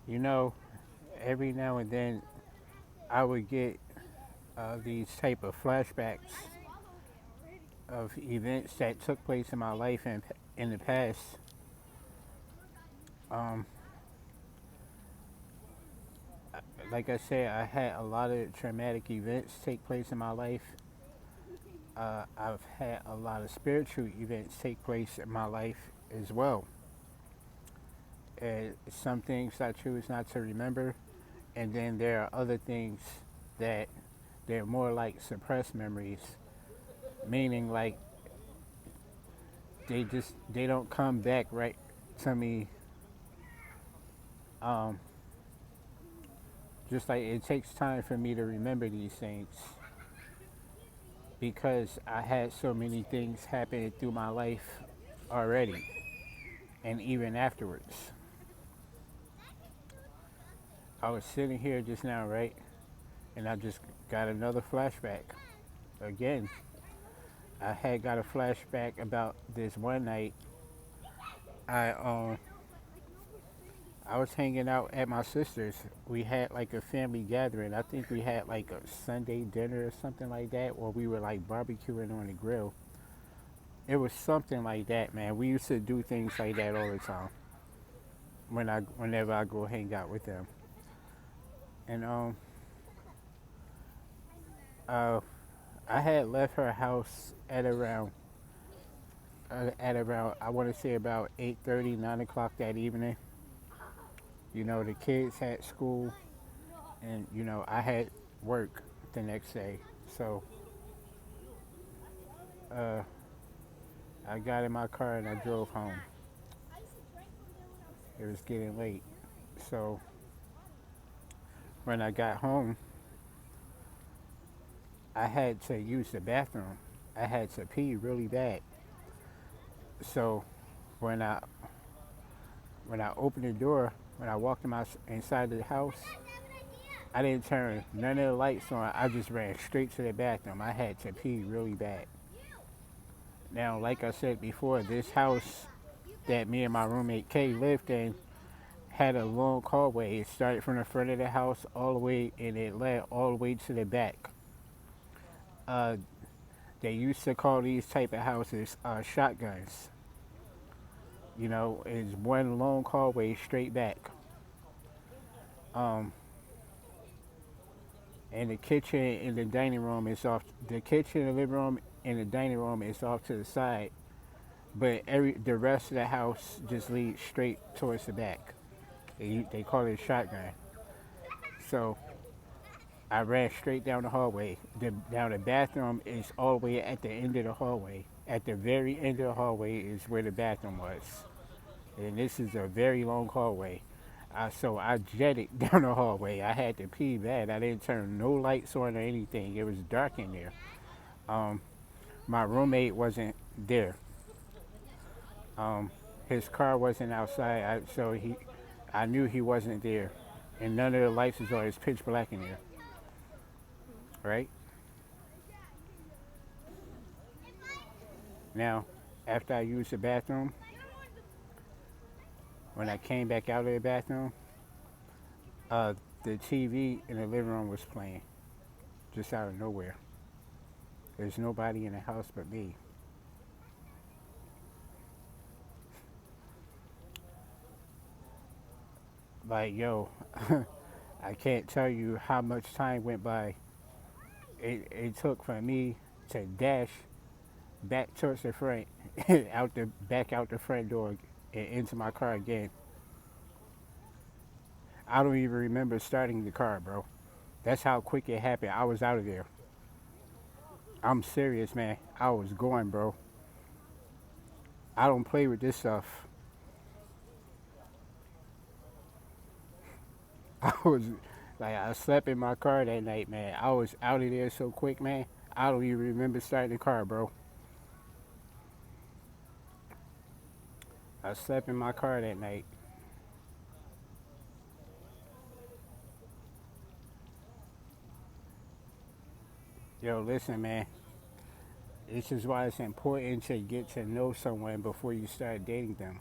You know, every now and then I would get these type of flashbacks of events that took place in my life in the past. Um, like I said, I had a lot of traumatic events take place in my life. I've had a lot of spiritual events take place in my life as well. And some things I choose not to remember, and then there are other things that they're more like suppressed memories, meaning like they don't come back right to me. Um, just like it takes time for me to remember these things because I had so many things happening through my life already, and even afterwards. I was sitting here just now, right, and I just got another flashback. Again, I had got a flashback about this one night. I um I was hanging out at my sister's. We had like a family gathering. I think we had like a Sunday dinner or something like that, or we were like barbecuing on the grill. It was something like that, man. We used to do things like that all the time whenever I go hang out with them. And uh, I had left her house at around I want to say about 8:30, 9 o'clock that evening. You know, the kids had school, and I had work the next day. So uh, I got in my car and I drove home. It was getting late. So when I got home, I had to use the bathroom. I had to pee really bad. So when I when I opened the door, when I walked inside the house, I didn't turn none of the lights on. I just ran straight to the bathroom. I had to pee really bad. Now, like I said before, this house that me and my roommate Kay lived in had a long hallway. It started from the front of the house all the way, and it led all the way to the back. Uh, they used to call these type of houses shotguns. It's one long hallway straight back. Um, and the kitchen and the dining room is off. The kitchen, the living room, and the dining room is off to the side. But the rest of the house just leads straight towards the back. They call it a shotgun. So I ran straight down the hallway. Now the bathroom is all the way at the end of the hallway. At the very end of the hallway is where the bathroom was. And this is a very long hallway. So I jetted down the hallway. I had to pee bad. I didn't turn no lights on or anything. It was dark in there. Um, my roommate wasn't there. Um, his car wasn't outside, so I knew he wasn't there. And none of the lights was on. It's pitch black in there, right? Now, after I used the bathroom, when I came back out of the bathroom, uh, the TV in the living room was playing, just out of nowhere. There's nobody in the house but me. Like, yo, I can't tell you how much time went by. It took for me to dash back towards the front, out the front door, and into my car again. I don't even remember starting the car, bro. That's how quick it happened. I was out of there. I'm serious, man. I was going, bro. I don't play with this stuff. I was I slept in my car that night, man. I was out of there so quick, man. I don't even remember starting the car, bro. I slept in my car that night. Yo, listen, man. This is why it's important to get to know someone before you start dating them.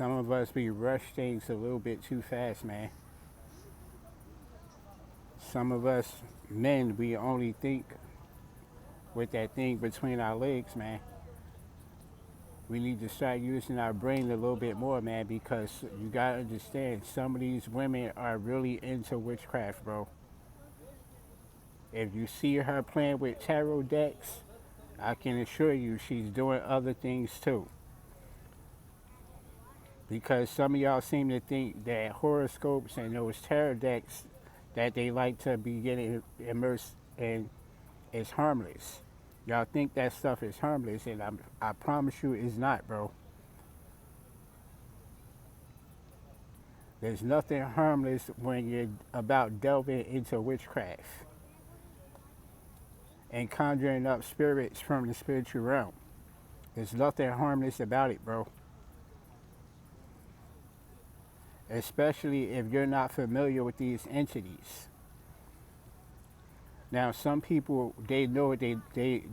Some of us we rush things a little bit too fast, man. Some of us men we only think with that thing between our legs, man. We need to start using our brain a little bit more, man, because you gotta understand some of these women are really into witchcraft, bro. If you see her playing with tarot decks, I can assure you she's doing other things too. Because some of y'all seem to think that horoscopes and those tarot decks that they like to be getting immersed in is harmless. Y'all think that stuff is harmless, and I promise you it's not, bro. There's nothing harmless when you're about delving into witchcraft and conjuring up spirits from the spiritual realm. There's nothing harmless about it, bro. Especially if you're not familiar with these entities. Now, some people, they know they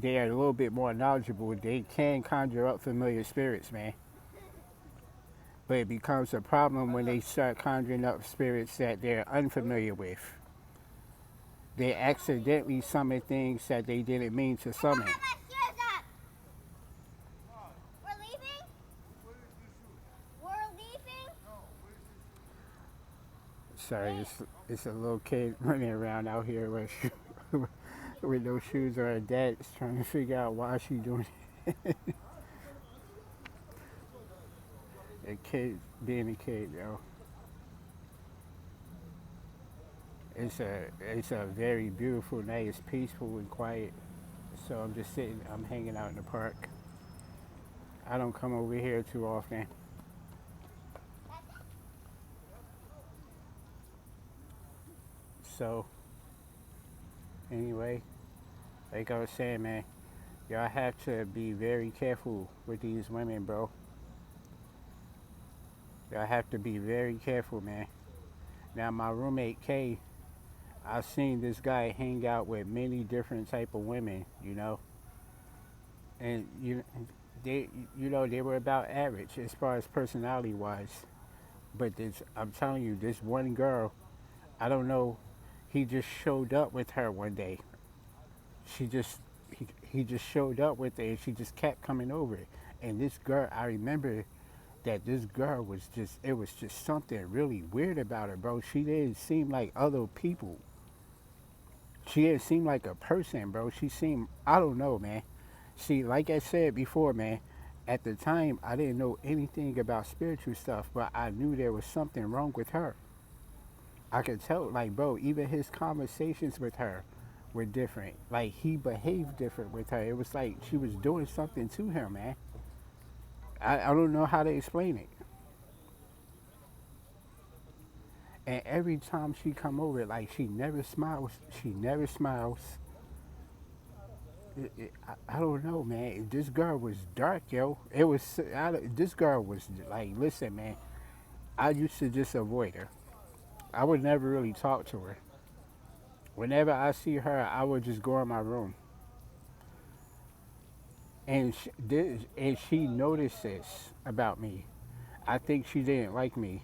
are a little bit more knowledgeable. They can conjure up familiar spirits, man. But it becomes a problem when they start conjuring up spirits that they're unfamiliar with. They accidentally summon things that they didn't mean to summon. We're leaving? We're leaving? Sorry, it's a little kid running around out here with, with no shoes on. Her dad's trying to figure out why she's doing it. A kid being a kid, yo. It's a very beautiful night. It's peaceful and quiet. So I'm just sitting. I'm hanging out in the park. I don't come over here too often. So anyway, like I was saying, man, y'all have to be very careful with these women, bro. Y'all have to be very careful, man. Now my roommate Kay, I've seen this guy hang out with many different type of women, and they were about average as far as personality wise. But I'm telling you, this one girl, I don't know, he just showed up with her one day. She just he just showed up with her, and she just kept coming over. And this girl, I remember that this girl was just, it was just something really weird about her, bro. She didn't seem like other people. She didn't seem like a person, bro. She seemed, I don't know, man. See, like I said before, man, at the time, I didn't know anything about spiritual stuff, but I knew there was something wrong with her. I could tell, like, bro, even his conversations with her were different. Like, he behaved different with her. It was like she was doing something to him, man. I don't know how to explain it. And every time she come over, like, she never smiles. She never smiles. I don't know, man. This girl was dark, yo. This girl was like, listen, man. I used to just avoid her. I would never really talk to her. Whenever I see her, I would just go in my room. And she noticed this about me. I think she didn't like me.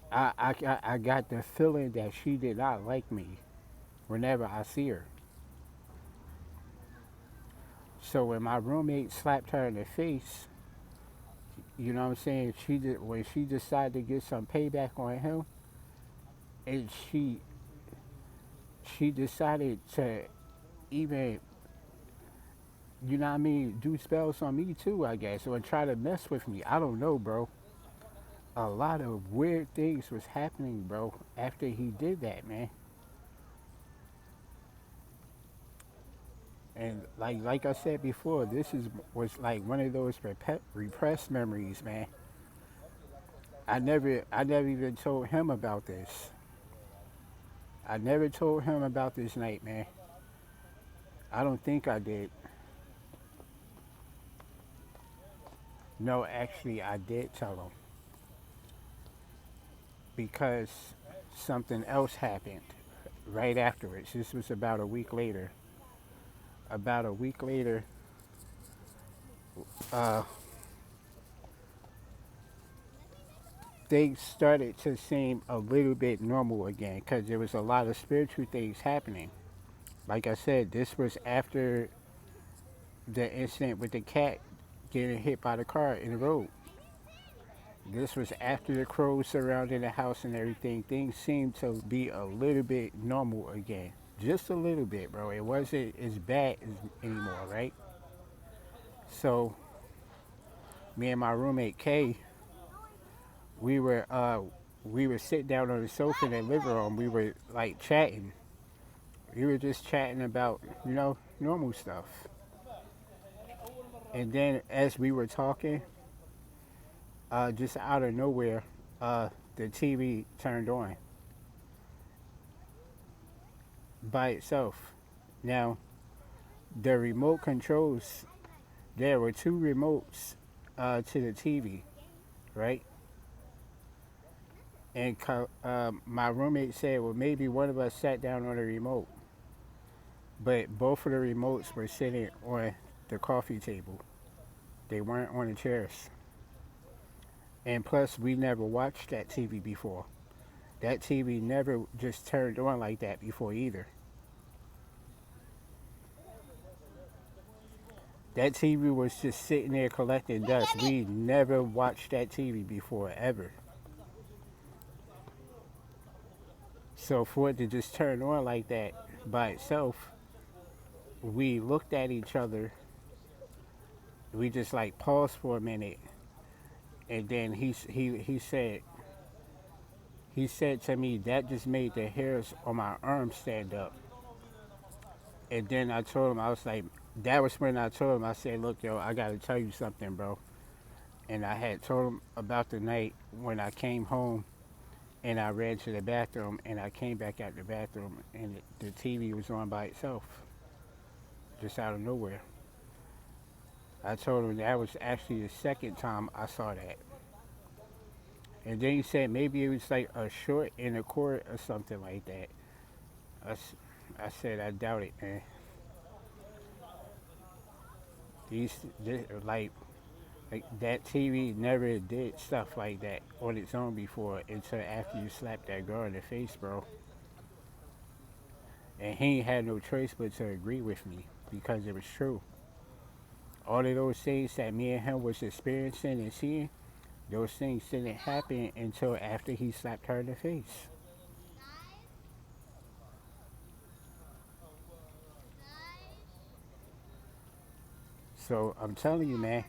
I got the feeling that she did not like me whenever I see her. So when my roommate slapped her in the face, you know what I'm saying? When she decided to get some payback on him, and she decided to even, you know what I mean, do spells on me too, I guess, or try to mess with me. I don't know, bro. A lot of weird things was happening, bro, after he did that, man. And like I said before, was like one of those repressed memories, man. I never even told him about this. I never told him about this night, man. I don't think I did. No, actually, I did tell him because something else happened right afterwards. This was about a week later. About a week later, uh, things started to seem a little bit normal again because there was a lot of spiritual things happening. Like I said, this was after the incident with the cat getting hit by the car in the road. This was after the crows surrounding the house and everything. Things seemed to be a little bit normal again. Just a little bit, bro. It wasn't as bad anymore, right? So, me and my roommate Kay, we were uh, we were sitting down on the sofa in the living room. We were like chatting. We were just chatting about, normal stuff. And then as we were talking, just out of nowhere, the TV turned on by itself. Now, the remote controls, there were two remotes to the TV, right? And my roommate said, well, maybe one of us sat down on the remote, but both of the remotes were sitting on the coffee table. They weren't on the chairs. And plus, we never watched that TV before. That TV never just turned on like that before either. That TV was just sitting there collecting dust. We never watched that TV before, ever. So for it to just turn on like that by itself, we looked at each other. We just like paused for a minute, and then he said to me that just made the hairs on my arms stand up. And then I told him, I was like, that was when I told him, I said, look, yo, I gotta tell you something, bro. And I had told him about the night when I came home and I ran to the bathroom and I came back out the bathroom and the TV was on by itself, just out of nowhere. I told him that was actually the second time I saw that. And then he said maybe it was like a short in the cord or something like that. I said I doubt it, man. This, like that TV never did stuff like that on its own before until after you slapped that girl in the face, bro. And he ain't had no choice but to agree with me because it was true. All of those things that me and him was experiencing and seeing, those things didn't happen until after he slapped her in the face. So I'm telling you, man.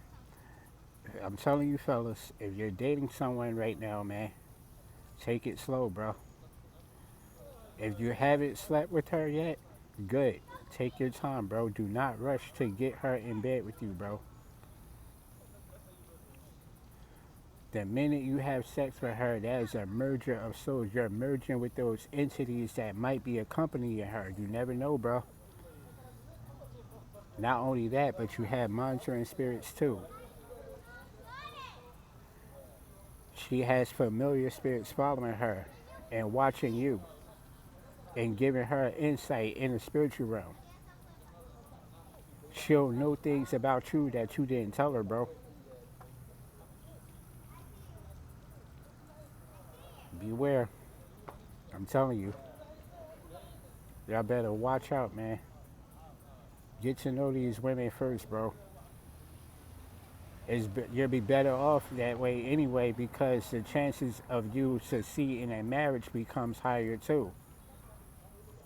I'm telling you, fellas, if you're dating someone right now, man, take it slow, bro. If you haven't slept with her yet, good. Take your time, bro. Do not rush to get her in bed with you, bro. The minute you have sex with her, that is a merger of souls. You're merging with those entities that might be accompanying her. You never know, bro. Not only that, but you have monitoring spirits too. She has familiar spirits following her and watching you and giving her insight in the spiritual realm. She'll know things about you that you didn't tell her, bro. Beware. I'm telling you. Y'all better watch out, man. Get to know these women first, bro. You'll be better off that way anyway because the chances of you succeeding in marriage becomes higher too.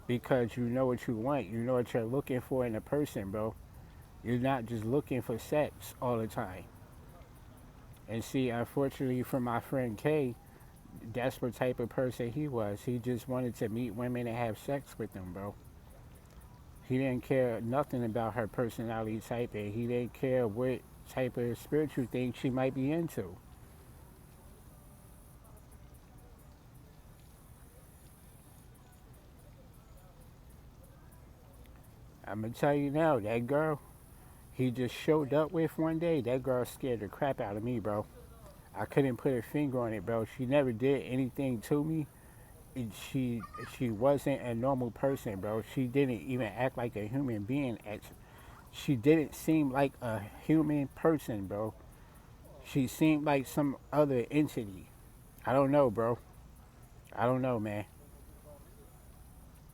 Because you know what you want. You know what you're looking for in a person, bro. You're not just looking for sex all the time. And see, unfortunately for my friend Kay, that's what type of person he was. He just wanted to meet women and have sex with them, bro. He didn't care nothing about her personality type, and he didn't care what type of spiritual thing she might be into. I'm gonna tell you now, that girl he just showed up with one day, that girl scared the crap out of me, bro. I couldn't put a finger on it, bro. She never did anything to me. It, she wasn't a normal person, bro. She didn't even act like a human being She didn't seem like a human person, bro. She seemed like some other entity. I don't know, bro. I don't know, man.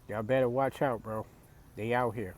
Y'all better watch out, bro. They out here.